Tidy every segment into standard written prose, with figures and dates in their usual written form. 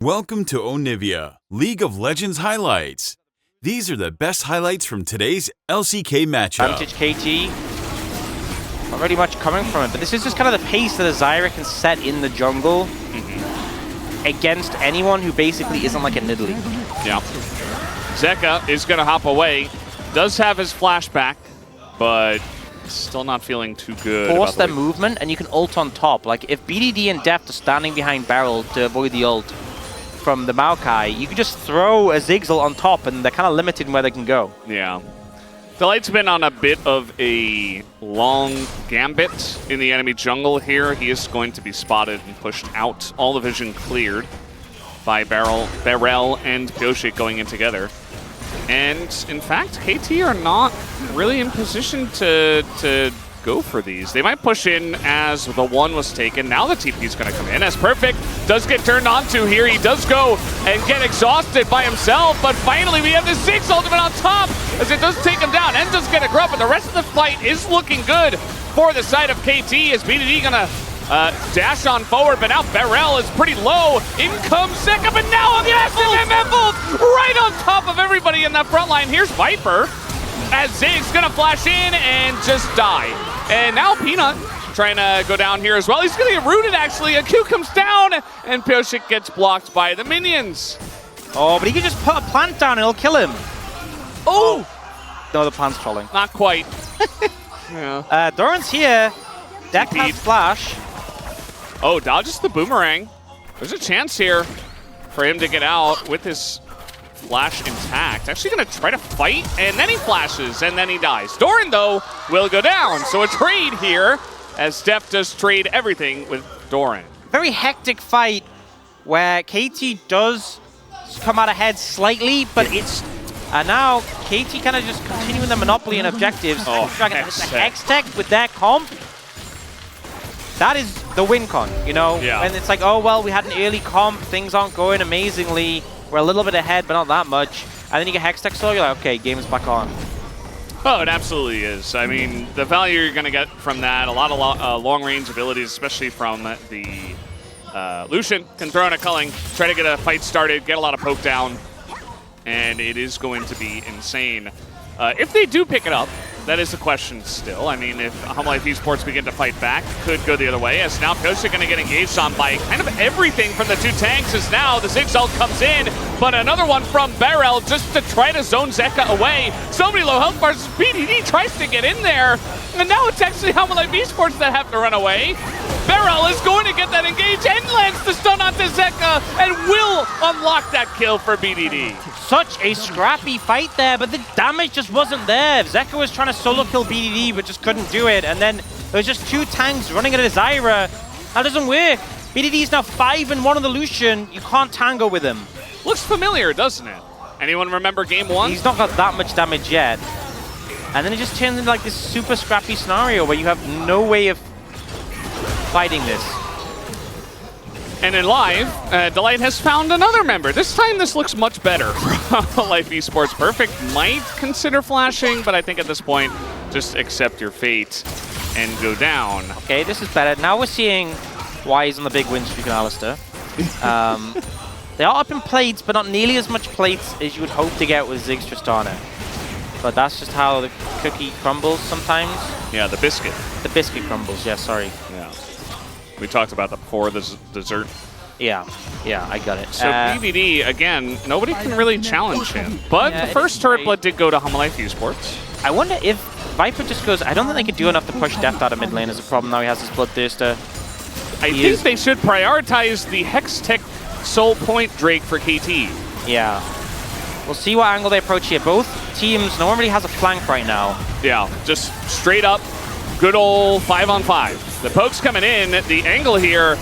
Welcome to Onivia, League of Legends highlights. These are the best highlights from today's LCK matchup. Advantage KT. Not really much coming from it, but this is just kind of the pace that a Zyra can set in the jungle against anyone who basically isn't like a Nidalee. Yeah. Zeka is going to hop away. Does have his flashback, but still not feeling too good. Force their movement, and you can ult on top. Like, if BDD and Deft are standing behind Barrel to avoid the ult from the Maokai, you can just throw a Zigzal on top, and they're kind of limited in where they can go. Yeah. Delight's been on a bit of a long gambit in the enemy jungle here. He is going to be spotted and pushed out. All the vision cleared by Barrel and Pioshik going in together. And in fact, KT are not really in position to go for these. They might push in as the one was taken. Now the TP is going to come in as Perfect does get turned onto here. He does go and get exhausted by himself, but finally we have the Ziggs ultimate on top as it does take him down and does get a grub, and the rest of the fight is looking good for the side of KT as BDD going to dash on forward, but now Barrel is pretty low. In comes Zeka, but now a massive MF ult right on top of everybody in that front line. Here's Viper as Zig's gonna flash in and just die. And now Peanut trying to go down here as well. He's gonna get rooted actually. A Q comes down and Pioshik gets blocked by the minions. Oh, but he can just put a plant down and it'll kill him. Oh! No, the plant's trolling. Not quite. Yeah. Doran's here. Deck has flash. Oh, dodges the boomerang. There's a chance here for him to get out with his flash intact. Actually going to try to fight, and then he flashes, and then he dies. Doran, though, will go down. So a trade here, as Steph does trade everything with Doran. Very hectic fight where KT does come out ahead slightly, but it's... now KT kind of just continuing the monopoly and objectives. Oh, Hextech with that comp. That is the win con, you know? Yeah. And it's like, oh, well, we had an early comp, things aren't going amazingly. We're a little bit ahead, but not that much. And then you get Hextech, so you're like, okay, game is back on. Oh, it absolutely is. I mean, the value you're going to get from that, a lot of long-range abilities, especially from the Lucian, can throw in a culling, try to get a fight started, get a lot of poke down, and it is going to be insane. If they do pick it up, that is the question still. I mean, if Hanwha Esports begin to fight back, could go the other way, as now Pioshik going to get engaged on by kind of everything from the two tanks, as now the Ziggs ult comes in, but another one from Barrel just to try to zone Zeka away. So many low health bars, BDD tries to get in there, and now it's actually Hanwha Esports that have to run away. Barrel is going to get that engage and lands the stun onto Zeka and will unlock that kill for BDD. Such a scrappy fight there, but the damage just wasn't there. Zeka was trying to solo kill BDD, but just couldn't do it. And then there was just two tanks running at a Zyra. That doesn't work. BDD is now 5-1 on the Lucian. You can't tango with him. Looks familiar, doesn't it? Anyone remember game one? He's not got that much damage yet. And then it just turns into like this super scrappy scenario where you have no way of fighting this. And in live, Delight has found another member. This time this looks much better for Life Esports. Perfect might consider flashing, but I think at this point, just accept your fate and go down. Okay, this is better. Now we're seeing why he's on the big win streak on Alistair. They are up in plates, but not nearly as much plates as you would hope to get with Ziggs Tristana. But that's just how the cookie crumbles sometimes. Yeah, the biscuit. The biscuit crumbles, yeah, sorry. Yeah. We talked about that before, the dessert. Yeah, I got it. So BDD, again, nobody can really challenge him. But yeah, the first turret blood did go to Hanwha Esports. I wonder if Viper just goes, I don't think they could do enough to push Deft out of mid lane as a problem now he has his Bloodthirster. I think they should prioritize the Hextech Soul Point Drake for KT. Yeah. We'll see what angle they approach here. Both teams, no one really has a flank right now. Yeah, just straight up, good old 5-on-5. The poke's coming in, the angle here,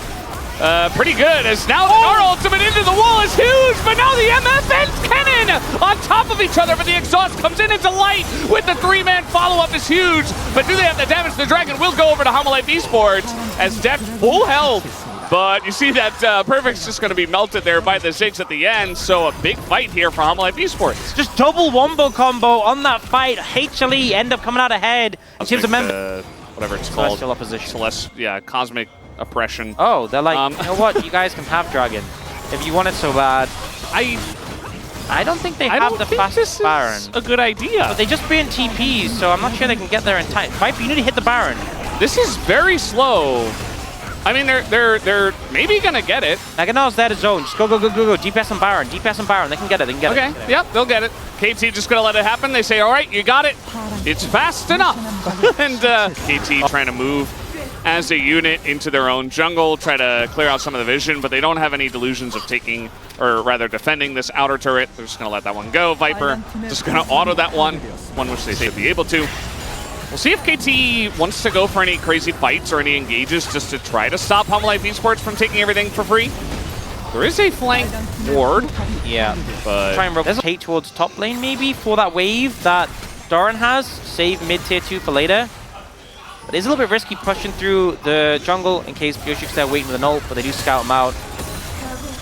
pretty good, as now our ultimate into the wall is huge, but now the MF and Cannon on top of each other, but the exhaust comes in, and Delight with the 3-man follow-up is huge, but do they have the damage? The Dragon will go over to Hanwha Esports, as Deft full health. But you see that Perfect's just going to be melted there by the Ziggs at the end, so a big fight here for Hanwha Esports. Just double wombo combo on that fight. HLE end up coming out ahead. In terms of whatever it's called. Celestial opposition. Yeah, cosmic oppression. Oh, they're like, you know what? You guys can have Dragon. if you want it so bad. I don't think they have the fastest Baron. A good idea. But they just banned TPs, so I'm not sure they can get there in time. Viper, you need to hit the Baron. This is very slow. I mean, they're maybe gonna get it. Naganal's there to zone. Just go. DPS on Baron. DPS on Baron. They can get it. Okay. Yep, they'll get it. KT just gonna let it happen. They say, all right, you got it. It's fast enough. And KT trying to move as a unit into their own jungle, try to clear out some of the vision, but they don't have any delusions of taking, or rather defending this outer turret. They're just gonna let that one go. Viper just gonna auto that one which they should be able to. We'll see if KT wants to go for any crazy fights or any engages just to try to stop Hanwha Esports from taking everything for free. There is a flank ward. Yeah, but try and rotate towards top lane maybe for that wave that Doran has. Save mid tier 2 for later. But it's a little bit risky pushing through the jungle in case Yoshik's there waiting with an ult, but they do scout him out.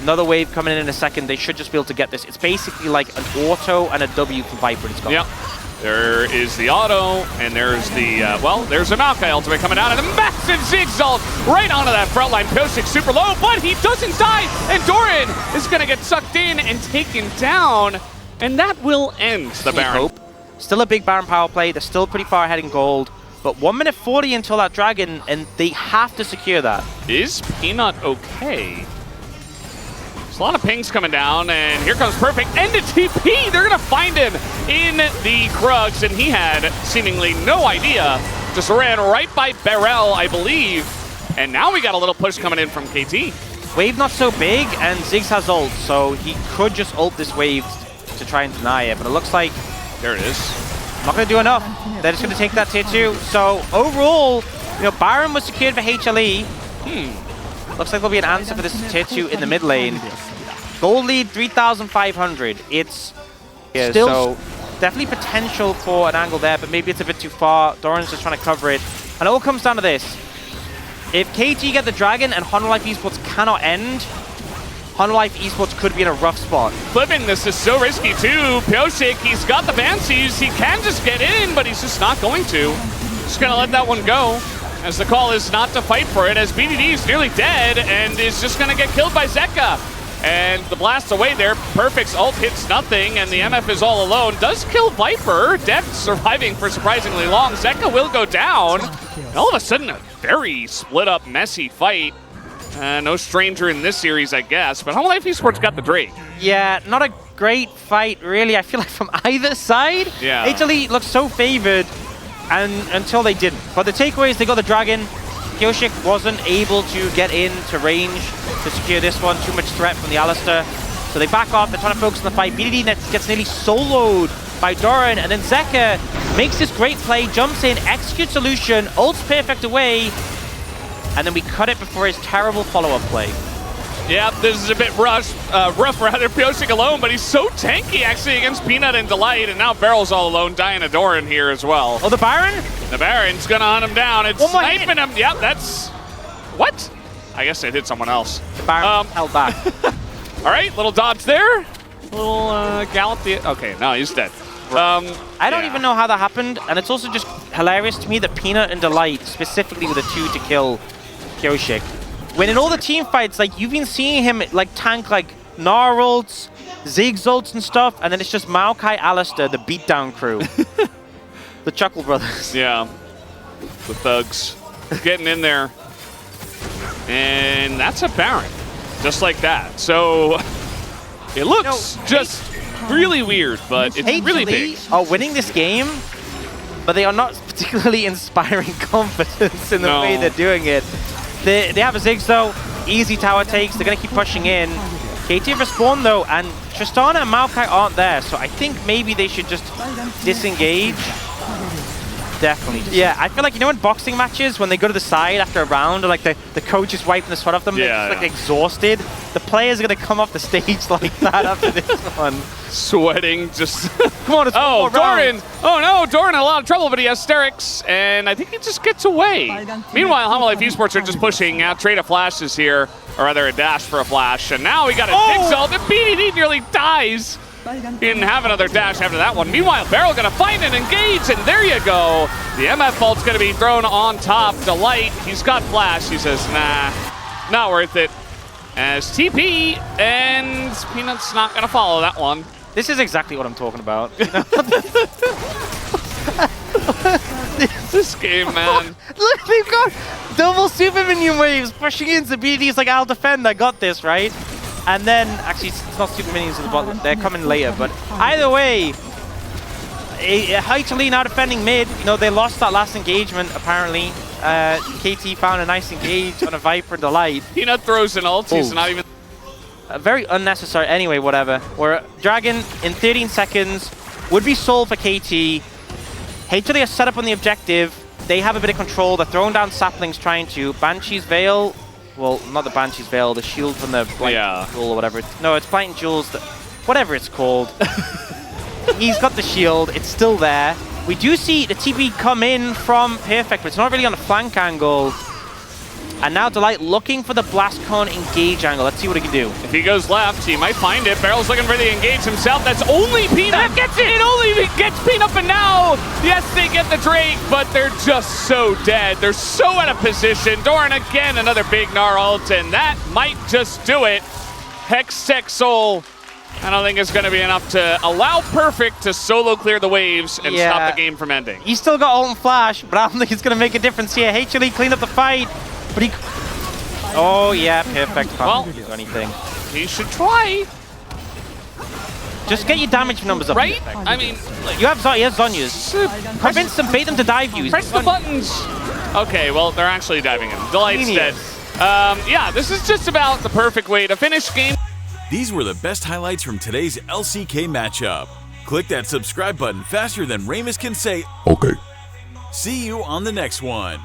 Another wave coming in a second. They should just be able to get this. It's basically like an auto and a W for Viper. It's gone. Yep. There is the auto, and there's the, there's a Maokai ultimate coming out, and a massive Zigzag right onto that front line. Pyosik super low, but he doesn't die, and Doran is going to get sucked in and taken down, and that will end the Baron. Hope. Still a big Baron power play. They're still pretty far ahead in gold, but 1 minute 40 until that dragon, and they have to secure that. Is Peanut okay? A lot of pings coming down, and here comes Perfect and a TP. They're gonna find him in the Krugs, and he had seemingly no idea. Just ran right by Barrel, I believe. And now we got a little push coming in from KT. Wave not so big, and Ziggs has ult, so he could just ult this wave to try and deny it, but it looks like there it is. Not gonna do enough. They're just gonna take that tier 2. So overall, Baron was secured for HLE. Looks like there'll be an answer for this tier 2 in the mid lane. Gold lead 3,500. It's still so definitely potential for an angle there, but maybe it's a bit too far. Doran's just trying to cover it. And it all comes down to this. If KT get the dragon and Hanwha Esports cannot end, Hanwha Esports could be in a rough spot. Flipping this is so risky too. Pyosik, he's got the Banshees. He can just get in, but he's just not going to. Just gonna let that one go. As the call is not to fight for it, as BDD is nearly dead and is just gonna get killed by Zeka. And the blast away there, Perfect's ult hits nothing, and the MF is all alone. Does kill Viper, Deft surviving for surprisingly long. Zeka will go down. And all of a sudden, a very split up, messy fight. No stranger in this series, I guess, but Hanwha Esports got the Drake. Yeah, not a great fight, really. I feel like from either side. Yeah. HLE looks so favored, and until they didn't. But the takeaway is they got the dragon. Yoshik wasn't able to get into range to secure this one. Too much threat from the Alistair. So they back off. They're trying to focus on the fight. BDD gets nearly soloed by Doran. And then Zeka makes this great play, jumps in, executes solution, ults perfect away. And then we cut it before his terrible follow-up play. Yeah, this is a bit rough rather. Pyosik alone, but he's so tanky actually against Peanut and Delight, and now Barrel's all alone, dying to Doran here as well. Oh, the Baron? The Baron's gonna hunt him down. It's sniping him. Yep, that's... What? I guess it hit someone else. The Baron held back. All right, little dodge there. Little gallop. Okay, no, he's dead. I don't even know how that happened, and it's also just hilarious to me that Peanut and Delight, specifically with a 2 to kill Yoshik. When in all the team fights, like, you've been seeing him like tank like Gnar ults, Ziggs ults and stuff, and then it's just Maokai, Alistair, the beatdown crew. The Chuckle Brothers. Yeah. The thugs. Getting in there. And that's a Baron. Just like that. So it looks just really weird, but it's really big. Are winning this game, but they are not particularly inspiring confidence in the way they're doing it. They have a Ziggs though, easy tower takes, they're gonna keep pushing in. KT respawn though, and Tristana and Maokai aren't there, so I think maybe they should just disengage. Definitely. Yeah, I feel like, you know, in boxing matches, when they go to the side after a round, or like the coach is wiping the sweat off them, they're just like exhausted. The players are gonna come off the stage like that after this one. Sweating, just... Come on, it's oh, Doran! Oh no, Doran in a lot of trouble, but he has Sterix, and I think he just gets away. Meanwhile, Hanwha Esports are just pushing out. Trade of flashes here, or rather a dash for a flash, and now we got a Zigzag. The BDD nearly dies. He didn't have another dash after that one. Meanwhile, Barrel gonna find and engage, and there you go. The MF ult's gonna be thrown on top. Delight, he's got flash. He says, nah, not worth it. as TP, and Peanut's not going to follow that one. This is exactly what I'm talking about. This game, man. Look, they've got double super minion waves pushing in. So BDD's like, I'll defend, I got this, right? And then, actually, it's not super minions at the bottom. They're coming later, but either way, HLE now defending mid. You know, they lost that last engagement, apparently. KT found a nice engage on a Viper and Delight. Peanut throws an ult, he's not even... Very unnecessary. Anyway, whatever. We're Dragon in 13 seconds. Would be sold for KT. HLE are set up on the objective. They have a bit of control. They're throwing down saplings trying to. Banshee's Veil. Well, not the Banshee's Veil. The shield from the Blight Jewel or whatever. No, it's Blight and Jewels. Whatever it's called. He's got the shield. It's still there. We do see the TP come in from Perfect, but it's not really on the flank angle. And now Delight looking for the Blast Cone engage angle. Let's see what he can do. If he goes left, he might find it. Barrel's looking for the engage himself. That's only Peanut. That gets it! It only gets Peanut, but now, yes, they get the Drake, but they're just so dead. They're so out of position. Doran again, another big Gnar ult, and that might just do it. Hextech Soul, I don't think it's going to be enough to allow Perfect to solo clear the waves and stop the game from ending. He's still got ult and flash, but I don't think it's going to make a difference here. HLE cleaned up the fight. But he... Oh, yeah, Perfect. Can't do anything. He should try. Just get your damage numbers up. Right? I mean... Like, he has Zhonya's. Convince them, bait them to dive you. Press the buttons. Okay, well, they're actually diving him. Delight's dead. Yeah, this is just about the perfect way to finish game. These were the best highlights from today's LCK matchup. Click that subscribe button faster than Ramus can say, okay. See you on the next one.